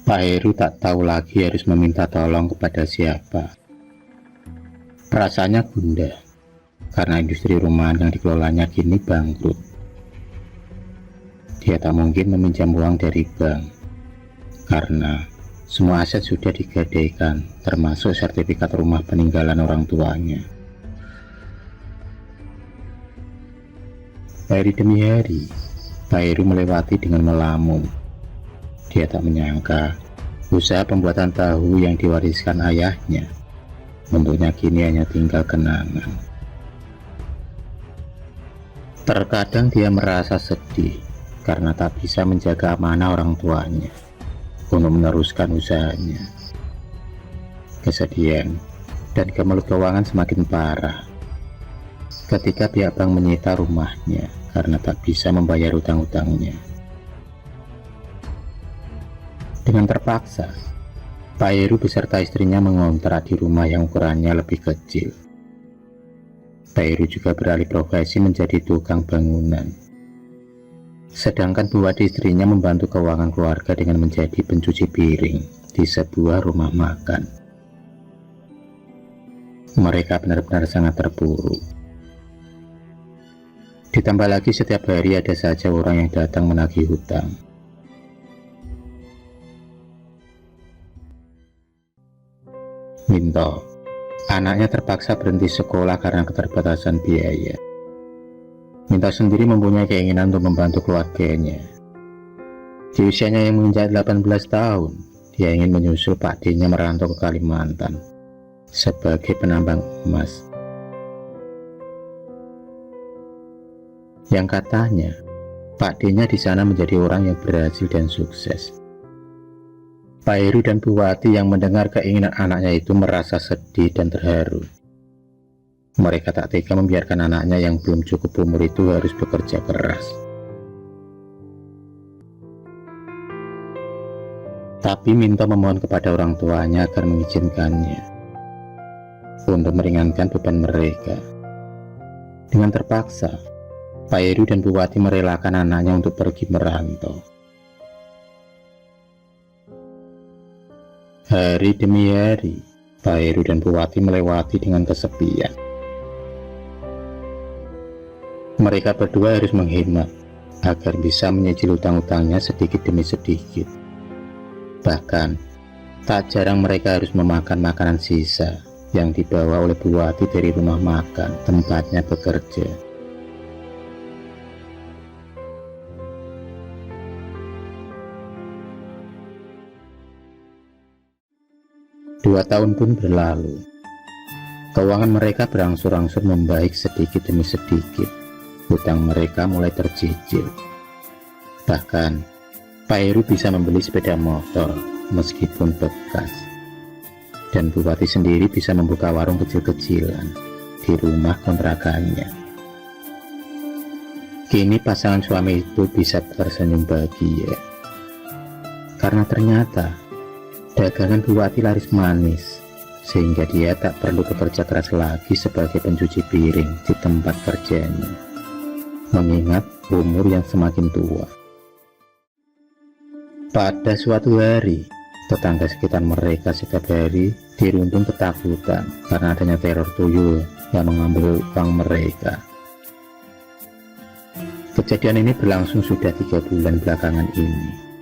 Pak Heru tak tahu lagi harus meminta tolong kepada siapa. Perasaannya gundah karena industri rumahan yang dikelolanya kini bangkrut. Dia tak mungkin meminjam uang dari bank karena semua aset sudah digadaikan, termasuk sertifikat rumah peninggalan orang tuanya. Hari demi hari, Pak Heru melewati dengan melamun. Dia tak menyangka usaha pembuatan tahu yang diwariskan ayahnya bentuknya kini hanya tinggal kenangan. Terkadang dia merasa sedih karena tak bisa menjaga amanah orang tuanya untuk meneruskan usahanya. Kesedihan dan kemelut keuangan semakin parah ketika pihak bank menyita rumahnya karena tak bisa membayar utang-utangnya. Dengan terpaksa, Pak Heru beserta istrinya mengontrak di rumah yang ukurannya lebih kecil. Pak Heru juga beralih profesi menjadi tukang bangunan. Sedangkan Bu Wati istrinya membantu keuangan keluarga dengan menjadi pencuci piring di sebuah rumah makan. Mereka benar-benar sangat terpuruk. Ditambah lagi setiap hari ada saja orang yang datang menagih hutang. Minto, anaknya terpaksa berhenti sekolah karena keterbatasan biaya. Minto sendiri mempunyai keinginan untuk membantu keluarganya. Di usianya yang menginjak 18 tahun, dia ingin menyusul Pak D-nya merantau ke Kalimantan sebagai penambang emas. Yang katanya, Pak D-nya di sana menjadi orang yang berhasil dan sukses. Pak Heru dan Bu Wati yang mendengar keinginan anaknya itu merasa sedih dan terharu. Mereka tak tega membiarkan anaknya yang belum cukup umur itu harus bekerja keras. Tapi Minto memohon kepada orang tuanya agar mengizinkannya untuk meringankan beban mereka. Dengan terpaksa, Pak Heru dan Bu Wati merelakan anaknya untuk pergi merantau. Hari demi hari, Pak Heru dan Bu Wati melewati dengan kesepian. Mereka berdua harus menghemat agar bisa menyicil utang-utangnya sedikit demi sedikit. Bahkan, tak jarang mereka harus memakan makanan sisa yang dibawa oleh Bu Wati dari rumah makan tempatnya bekerja. Dua tahun pun berlalu. Keuangan mereka berangsur-angsur membaik sedikit demi sedikit. Hutang mereka mulai tercicil. Bahkan, Pak Heru bisa membeli sepeda motor meskipun bekas. Dan Bu Wati sendiri bisa membuka warung kecil-kecilan di rumah kontrakannya. Kini pasangan suami itu bisa tersenyum bahagia. Karena ternyata dagangan Bu Wati laris manis, sehingga dia tak perlu bekerja keras lagi sebagai pencuci piring di tempat kerjanya, mengingat umur yang semakin tua. Pada suatu hari, tetangga sekitar mereka setiap hari diruntun ketakutan karena adanya teror tuyul yang mengambil uang mereka. Kejadian ini berlangsung sudah 3 bulan belakangan ini.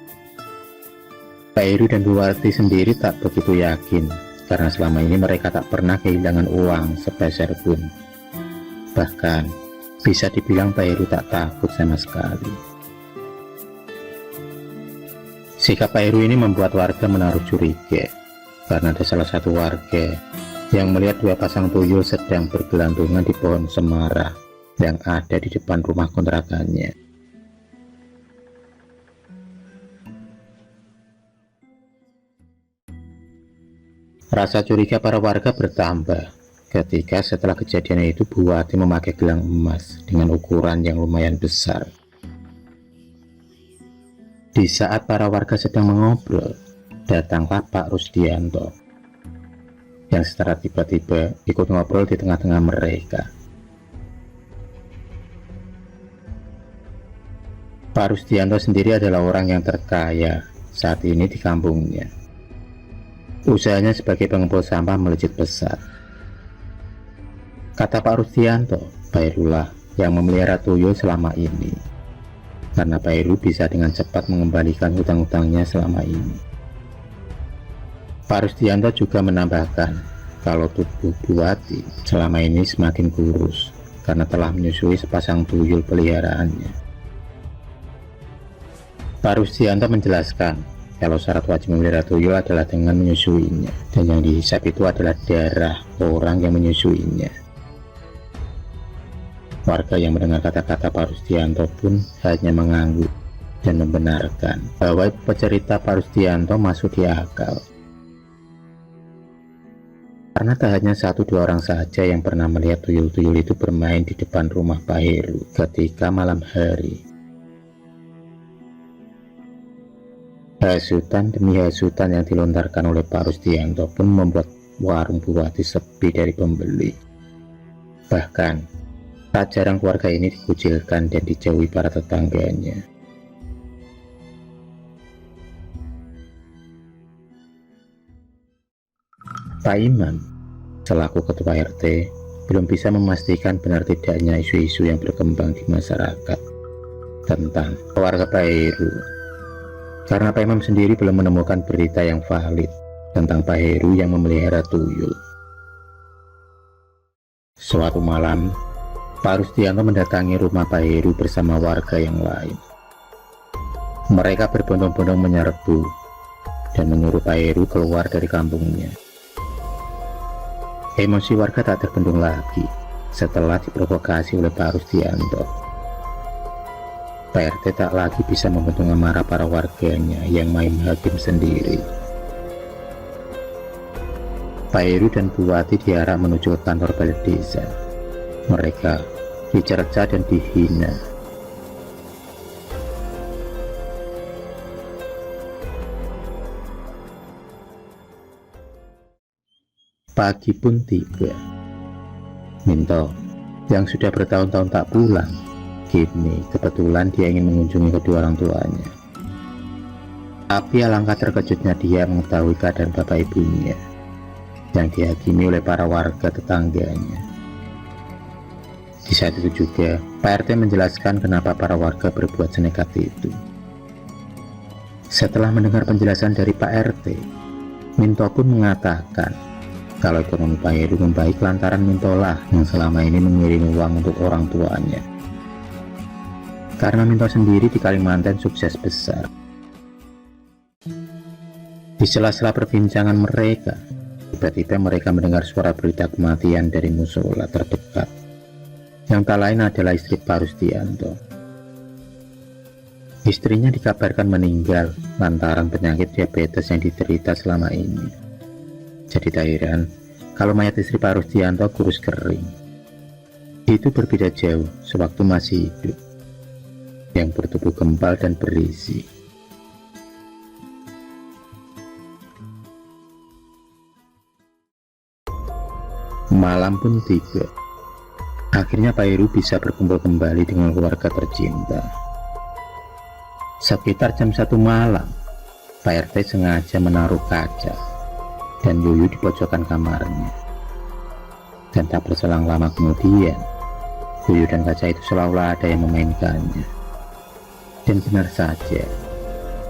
Pak Heru dan Bu Wati sendiri tak begitu yakin karena selama ini mereka tak pernah kehilangan uang sepeser pun. Bahkan bisa dibilang Pak Heru tak takut sama sekali. Sikap Pak Heru ini membuat warga menaruh curiga, karena ada salah satu warga yang melihat dua pasang tuyul sedang bergelantungan di pohon semara yang ada di depan rumah kontrakannya. Rasa curiga para warga bertambah ketika setelah kejadian itu Bu Wati memakai gelang emas dengan ukuran yang lumayan besar. Di saat para warga sedang mengobrol, datanglah Pak Rusdianto yang secara tiba-tiba ikut ngobrol di tengah-tengah mereka. Pak Rusdianto sendiri adalah orang yang terkaya saat ini di kampungnya. Usahanya sebagai pengepul sampah melejit pesat. Kata Pak Rusdianto, Pak Heru lah yang memelihara tuyul selama ini, karena Pak Heru bisa dengan cepat mengembalikan hutang-hutangnya selama ini. Pak Rusdianto juga menambahkan kalau tubuh Bu Wati selama ini semakin kurus karena telah menyusui sepasang tuyul peliharaannya. Pak Rusdianto menjelaskan kalau syarat wajib memelihara tuyul adalah dengan menyusuinya, dan yang dihisap itu adalah darah orang yang menyusuinya. Warga yang mendengar kata-kata Pak Rusdianto pun hanya mengangguk dan membenarkan bahwa cerita Pak Rusdianto masuk di akal. Karena tak hanya 1-2 orang saja yang pernah melihat tuyul-tuyul itu bermain di depan rumah Pak Heru ketika malam hari. Hasutan demi hasutan yang dilontarkan oleh Pak Rusdianto pun membuat warung Bu Wati sepi dari pembeli. Bahkan, tak jarang keluarga ini dikucilkan dan dijauhi para tetangganya. Pak Imam, selaku ketua RT, belum bisa memastikan benar tidaknya isu-isu yang berkembang di masyarakat tentang keluarga Pak Heru. Karena Pak Imam sendiri belum menemukan berita yang valid tentang Pak Heru yang memelihara tuyul. Suatu malam, Pak Rusdianto mendatangi rumah Pak Heru bersama warga yang lain. Mereka berbondong-bondong menyerbu dan menyuruh Pak Heru keluar dari kampungnya. Emosi warga tak terbendung lagi setelah diprovokasi oleh Pak Rusdianto. Pak RT tak lagi bisa membendung amarah para warganya yang main hakim sendiri. Pak Heru dan Bu Wati diarak menuju ke kantor balai desa. Mereka dicerca dan dihina. Pagi pun tiba. Minto, yang sudah bertahun-tahun tak pulang, kini kebetulan dia ingin mengunjungi kedua orang tuanya. Tapi alangkah terkejutnya dia mengetahui keadaan bapak ibunya yang dihakimi oleh para warga tetangganya. Di saat itu juga, Pak RT menjelaskan kenapa para warga berbuat senekat itu. Setelah mendengar penjelasan dari Pak RT, Minto pun mengatakan kalau ekonomi Pak Heru membaik lantaran Mintolah yang selama ini mengirim uang untuk orang tuanya. Karena Minto sendiri di Kalimantan sukses besar. Di sela-sela perbincangan mereka, tiba-tiba mereka mendengar suara berita kematian dari musola terdekat, yang tak lain adalah istri Pak Rusdianto. Istrinya dikabarkan meninggal lantaran penyakit diabetes yang diderita selama ini. Jadi tak heran kalau mayat istri Pak Rusdianto kurus kering. Itu berbeda jauh sewaktu masih hidup, yang bertubuh gempal dan berisi. Malam pun tiba. Akhirnya Pak Heru bisa berkumpul kembali dengan keluarga tercinta. Sekitar jam 1 malam, Pak RT sengaja menaruh kaca dan Yuyu di pojokan kamarnya. Dan tak berselang lama kemudian, Yuyu dan kaca itu seolah-olah ada yang memainkannya. Dan benar saja,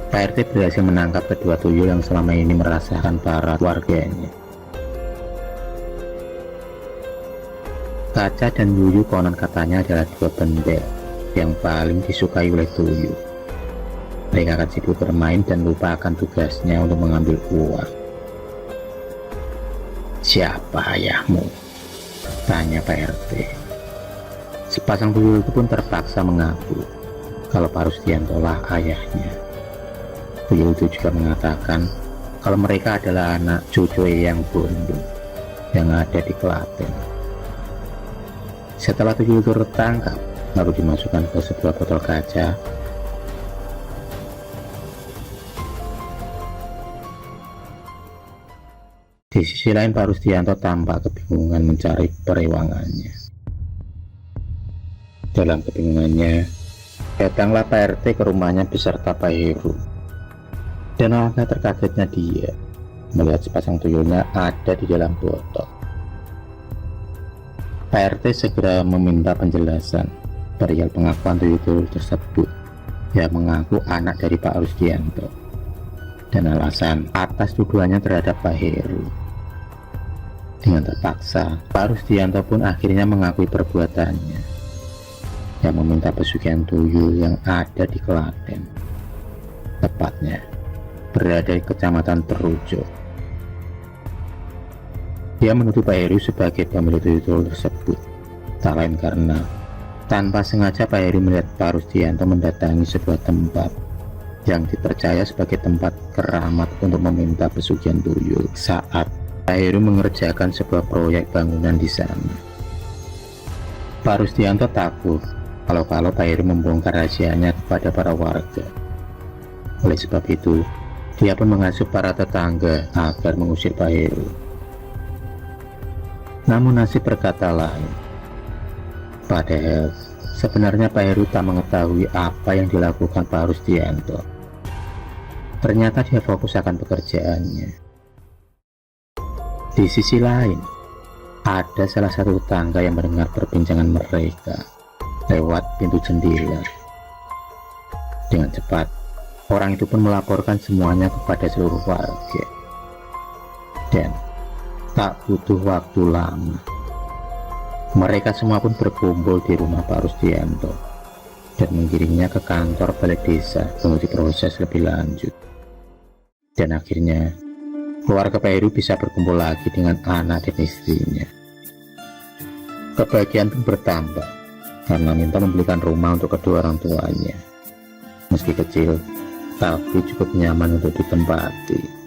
Pak RT berhasil menangkap kedua tuyul yang selama ini merasakan para warganya. Kaca dan Yuyu konon katanya adalah dua benda yang paling disukai oleh tuyul. Mereka akan sibuk bermain dan lupa akan tugasnya untuk mengambil uang. "Siapa ayahmu?" tanya Pak RT. Sepasang tuyul itu pun terpaksa mengaku kalau Pak Rusdianto lah ayahnya. Tuyul itu juga mengatakan kalau mereka adalah anak cucu yang Bondo yang ada di Klaten. Setelah tuyul itu tertangkap, lalu dimasukkan ke sebuah botol kaca. Di sisi lain, Pak Rusdianto tampak kebingungan mencari perewangannya. Dalam kebingungannya, datanglah Pak RT ke rumahnya beserta Pak Heru. Dan alangkah terkagetnya dia melihat sepasang tuyulnya ada di dalam botol. Pak RT segera meminta penjelasan perihal pengakuan tuyul tersebut yang mengaku anak dari Pak Rusdianto dan alasan atas tuduhannya terhadap Pak Heru. Dengan terpaksa, Pak Rusdianto pun akhirnya mengakui perbuatannya yang meminta pesugihan tuyul yang ada di Klaten, tepatnya berada di Kecamatan Terujo. Dia menuduh Pak Heru sebagai pemilik tuyul tersebut, tak lain karena tanpa sengaja Pak Heru melihat Pak Rusdianto mendatangi sebuah tempat yang dipercaya sebagai tempat keramat untuk meminta pesugihan tuyul saat Pak Heru mengerjakan sebuah proyek bangunan di sana. Pak Rusdianto takut kalau Pak Heru membongkar rahasianya kepada para warga. Oleh sebab itu, dia pun mengasuh para tetangga agar mengusir Pak Heru. Namun nasib berkata lain. Padahal sebenarnya Pak Heru tak mengetahui apa yang dilakukan Pak Rusdianto. Ternyata dia fokus akan pekerjaannya. Di sisi lain, ada salah satu tetangga yang mendengar perbincangan mereka lewat pintu jendela. Dengan cepat, orang itu pun melaporkan semuanya kepada seluruh warga. Dan tak butuh waktu lama, mereka semua pun berkumpul di rumah Pak Rusdianto dan mengirimnya ke kantor balai desa untuk diproses lebih lanjut. Dan akhirnya keluarga Pak Heru bisa berkumpul lagi dengan anak dan istrinya. Kebahagiaan pun bertambah karena minta membelikan rumah untuk kedua orang tuanya. Meski kecil, tapi cukup nyaman untuk ditempati.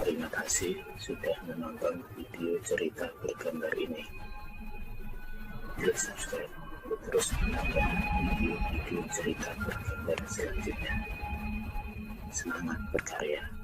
Terima kasih sudah menonton video cerita bergambar ini. Klik subscribe untuk terus menonton video-video cerita bergambar selanjutnya. Semangat berkarya.